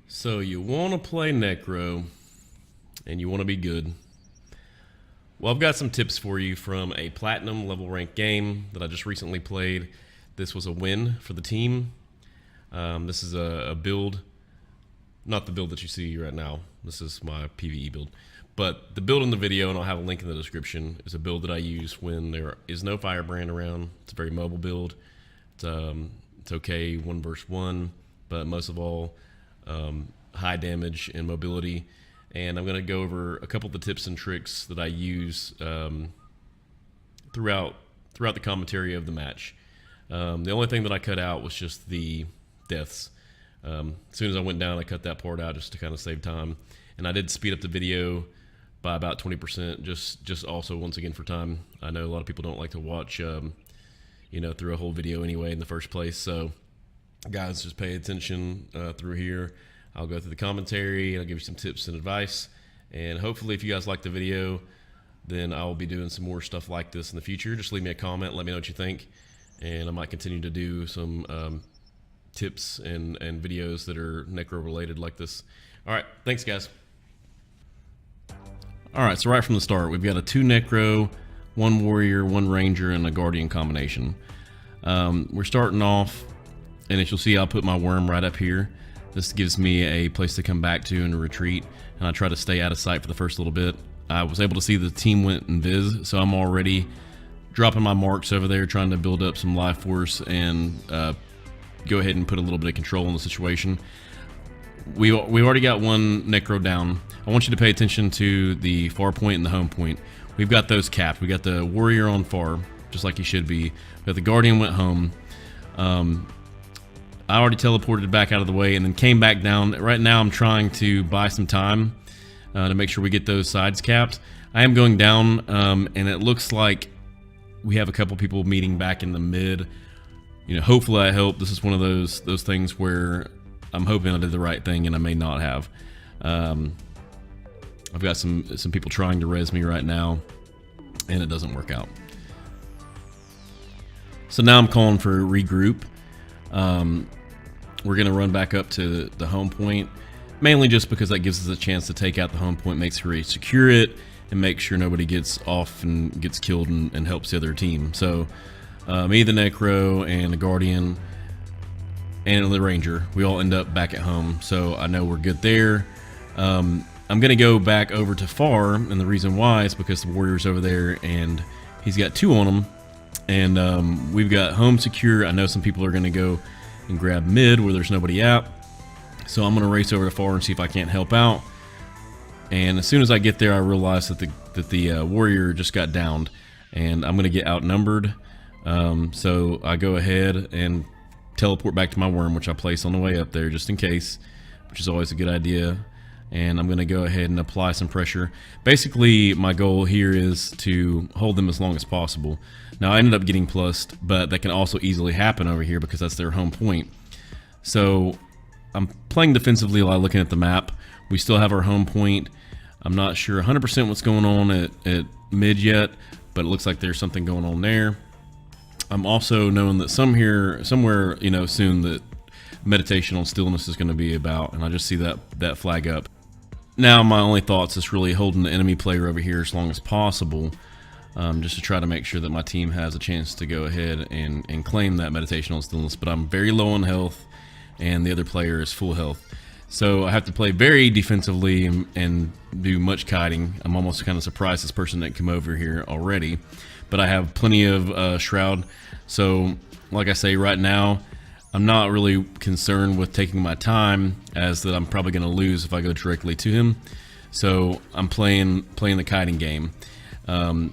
So you want to play Necro and you want to be good. Well, I've got some tips for you from a platinum level rank game that I just recently played. This was a win for the team. This is a build, not the build that you see right now. This is my PvE build. But the build in the video, and I'll have a link in the description, is a build that I use when there is no firebrand around. It's a very mobile build. It's okay 1 versus 1, but most of all, high damage and mobility. And I'm going to go over a couple of the tips and tricks that I use throughout the commentary of the match. The only thing that I cut out was just the deaths. As soon as I went down, I cut that part out just to kind of save time. And I did speed up the video by about 20%, just also once again for time. I know a lot of people don't like to watch, through a whole video anyway in the first place. So guys, just pay attention through here. I'll go through the commentary and I'll give you some tips and advice. And hopefully if you guys like the video, then I'll be doing some more stuff like this in the future. Just leave me a comment, let me know what you think. And I might continue to do some tips and videos that are Necro related like this. All right, thanks guys. All right, so right from the start, we've got a 2 Necro, 1 Warrior, 1 Ranger, and a Guardian combination. We're starting off, and as you'll see, I'll put my worm right up here. This gives me a place to come back to and a retreat, and I try to stay out of sight for the first little bit. I was able to see the team went invis, so I'm already dropping my marks over there, trying to build up some life force and go ahead and put a little bit of control in the situation. We've already got 1 Necro down. I want you to pay attention to the far point and the home point. We've got those capped. We got the Warrior on far, just like he should be. But the Guardian went home. I already teleported back out of the way and then came back down. Right now I'm trying to buy some time to make sure we get those sides capped. I am going down and it looks like we have a couple people meeting back in the mid. Hopefully I help. This is one of those things where I'm hoping I did the right thing and I may not have. I've got some people trying to res me right now and it doesn't work out. So now I'm calling for a regroup. We're going to run back up to the home point, mainly just because that gives us a chance to take out the home point, make sure we secure it, and make sure nobody gets off and gets killed and helps the other team. So me, the Necro, and the Guardian, and the Ranger, we all end up back at home. So I know we're good there. I'm going to go back over to far, and the reason why is because the Warrior's over there, and he's got 2 on him. And we've got home secure. I know some people are going to go and grab mid where there's nobody at. So I'm going to race over to far and see if I can't help out. And as soon as I get there, I realize that the Warrior just got downed. And I'm going to get outnumbered. So I go ahead and teleport back to my worm, which I place on the way up there just in case, which is always a good idea. And I'm going to go ahead and apply some pressure. Basically, my goal here is to hold them as long as possible. Now, I ended up getting plussed, but that can also easily happen over here because that's their home point. So I'm playing defensively while looking at the map. We still have our home point. I'm not sure 100% what's going on at mid yet, but it looks like there's something going on there. I'm also knowing that somewhere, soon that meditation on stillness is going to be about, and I just see that flag up. Now my only thoughts is really holding the enemy player over here as long as possible, just to try to make sure that my team has a chance to go ahead and claim that meditation on stillness. But I'm very low on health, and the other player is full health. So I have to play very defensively and do much kiting. I'm almost kind of surprised this person didn't come over here already. But I have plenty of Shroud. So like I say, right now, I'm not really concerned with taking my time, as that I'm probably going to lose if I go directly to him. So I'm playing the kiting game. Now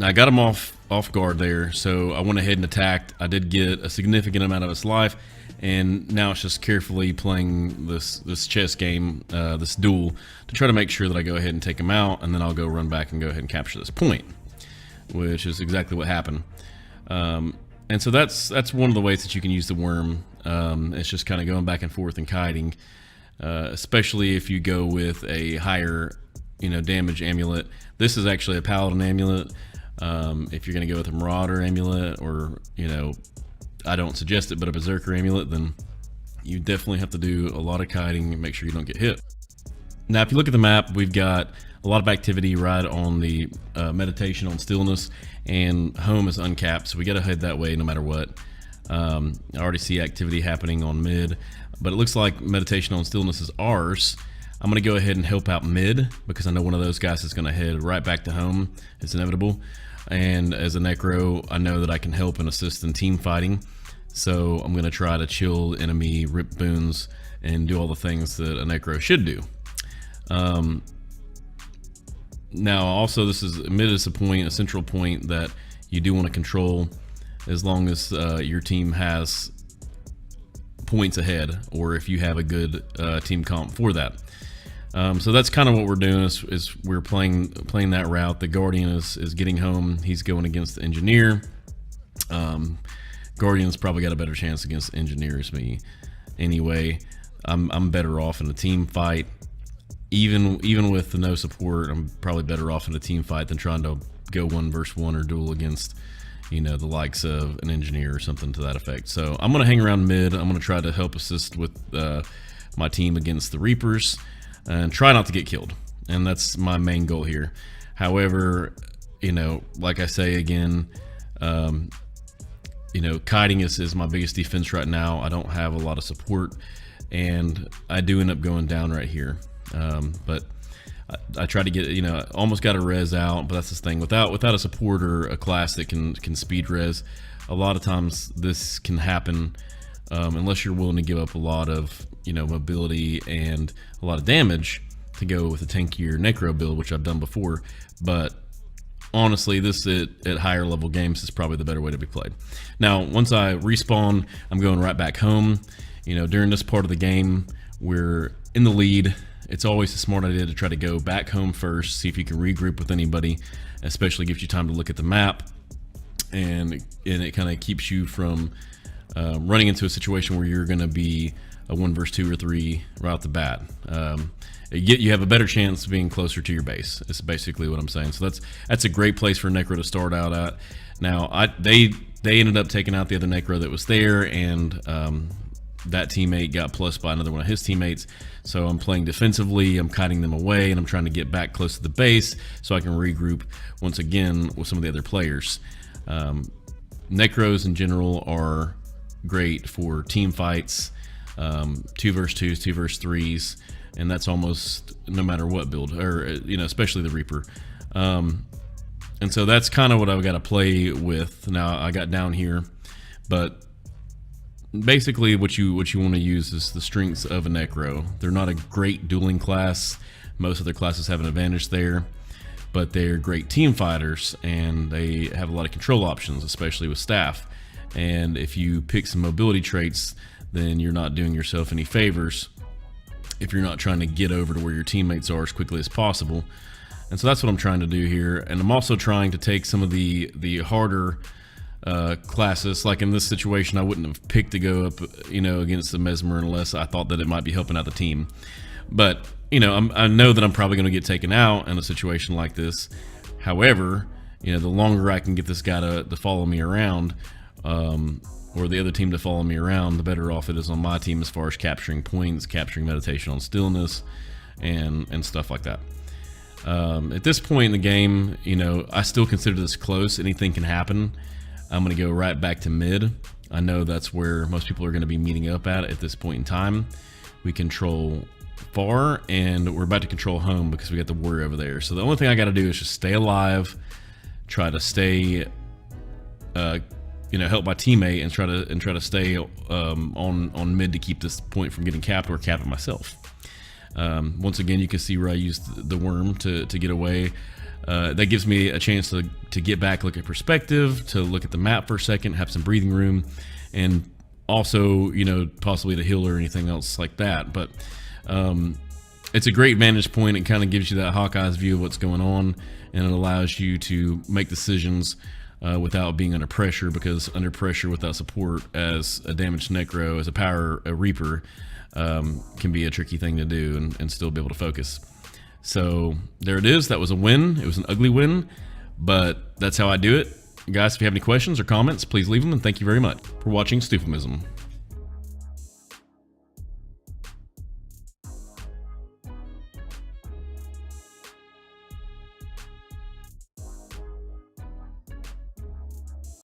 I got him off guard there, so I went ahead and attacked. I did get a significant amount of his life, and now it's just carefully playing this chess game, this duel, to try to make sure that I go ahead and take him out, and then I'll go run back and go ahead and capture this point, which is exactly what happened. And so that's one of the ways that you can use the worm. It's just kind of going back and forth and kiting, especially if you go with a higher, damage amulet. This is actually a paladin amulet. If you're going to go with a marauder amulet, or I don't suggest it, but a berserker amulet, then you definitely have to do a lot of kiting and make sure you don't get hit. Now, if you look at the map, we've got a lot of activity right on the meditation on stillness, and home is uncapped, so we got to head that way no matter what. I already see activity happening on mid, but it looks like meditation on stillness is ours. I'm going to go ahead and help out mid because I know one of those guys is going to head right back to home. It's inevitable. And as a necro, I know that I can help and assist in team fighting. So I'm going to try to chill enemy, rip boons, and do all the things that a necro should do. Now, also, this is mid is a central point that you do want to control as long as your team has points ahead, or if you have a good team comp for that. So that's kind of what we're doing is we're playing that route. The Guardian is getting home. He's going against the Engineer. Guardian's probably got a better chance against Engineers me. Anyway, I'm better off in a team fight. Even with the no support, I'm probably better off in a team fight than trying to go 1 versus 1 or duel against, you know, the likes of an Engineer or something to that effect. So I'm gonna hang around mid. I'm gonna try to help assist with my team against the Reapers and try not to get killed. And that's my main goal here. However, you know, like I say again, you know, kiting is my biggest defense right now. I don't have a lot of support, and I do end up going down right here. But I try to get, you know, almost got a res out, but that's the thing. Without a support or a class that can speed res, a lot of times this can happen unless you're willing to give up a lot of, you know, mobility and a lot of damage to go with a tankier necro build, which I've done before. But honestly, this at higher level games is probably the better way to be played. Now, once I respawn, I'm going right back home. You know, during this part of the game, we're in the lead. It's always a smart idea to try to go back home first, see if you can regroup with anybody, especially gives you time to look at the map, and it kind of keeps you from running into a situation where you're going to be a 1 versus 2 or 3 right off the bat. You have a better chance of being closer to your base. It's basically what I'm saying. So that's a great place for necro to start out at. Now they ended up taking out the other necro that was there, and that teammate got plus by another one of his teammates. So I'm playing defensively, I'm kiting them away, and I'm trying to get back close to the base so I can regroup once again with some of the other players. Necros in general are great for team fights, 2 versus 2s, 2 versus 3s, and that's almost no matter what build, or, you know, especially the Reaper. And so that's kind of what I've got to play with. Now I got down here, but basically what you want to use is the strengths of a necro. They're not a great dueling class. Most other classes have an advantage there, but they're great team fighters, and they have a lot of control options, especially with staff. And if you pick some mobility traits, then you're not doing yourself any favors if you're not trying to get over to where your teammates are as quickly as possible. And so that's what I'm trying to do here. And I'm also trying to take some of the harder classes. Like in this situation, I wouldn't have picked to go up, you know, against the Mesmer unless I thought that it might be helping out the team. But, you know, I know that I'm probably going to get taken out in a situation like this. However, you know, the longer I can get this guy to follow me around, or the other team to follow me around, the better off it is on my team as far as capturing points, capturing meditation on stillness, and stuff like that. At this point in the game, you know, I still consider this close. Anything can happen. I'm going to go right back to mid. I know that's where most people are going to be meeting up at this point in time. We control far, and we're about to control home because we got the warrior over there. So the only thing I got to do is just stay alive, try to stay, you know, help my teammate, and try to stay on mid to keep this point from getting capped, or cap it myself. Once again, you can see where I used the worm to get away. That gives me a chance to get back, look at perspective, to look at the map for a second, have some breathing room, and also, you know, possibly to heal or anything else like that. But it's a great vantage point. It kind of gives you that Hawkeye's view of what's going on, and it allows you to make decisions without being under pressure, because under pressure without support as a damaged necro, as a Reaper, can be a tricky thing to do and still be able to focus. So there it is. That was a win. It was an ugly win, but that's how I do it. Guys, if you have any questions or comments, please leave them, and thank you very much for watching Stuphamism.